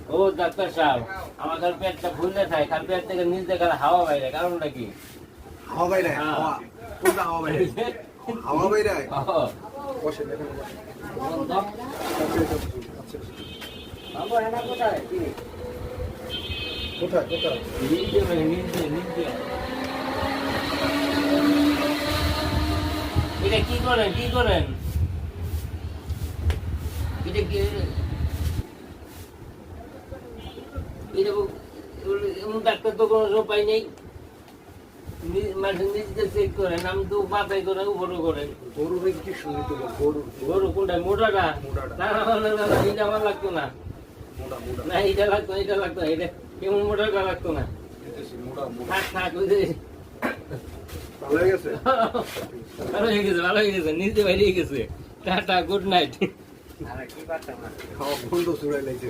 ও doctor সাহেব আমার কাল পেটটা ফুললে থাকে কাল পেট থেকে নিচ থেকে হাওয়া বাইরে কারণটা কি হাওয়া বাইরে হাওয়া কোনটা হাওয়া বাইরে হাওয়া বাইরে বসে দেখেন বাবা এনা কোথায় কি কোথায় কোথায় নিচে নিচে এটা কি করেন এটা কি এমন ডাক্তার তো কোনো উপায় নেই মাঝে নিজে চেক করেন আমি তো মাথায় করে উপরে করেন গরু কি শুনি তো গরু গরু কোনটা মোটাটা না এটা আমার লাগতো না মোটা মোটা না এটা লাগতো এটা কেমন মোটাটা লাগতো না মোটা মোটা থাক ওই যে ভালো হয়ে গেছে ভালো হয়ে গেছে নিজে বাইরে গেছে টাটা গুড নাইট খাওয়া বন্ধ চুড়াই লাগছে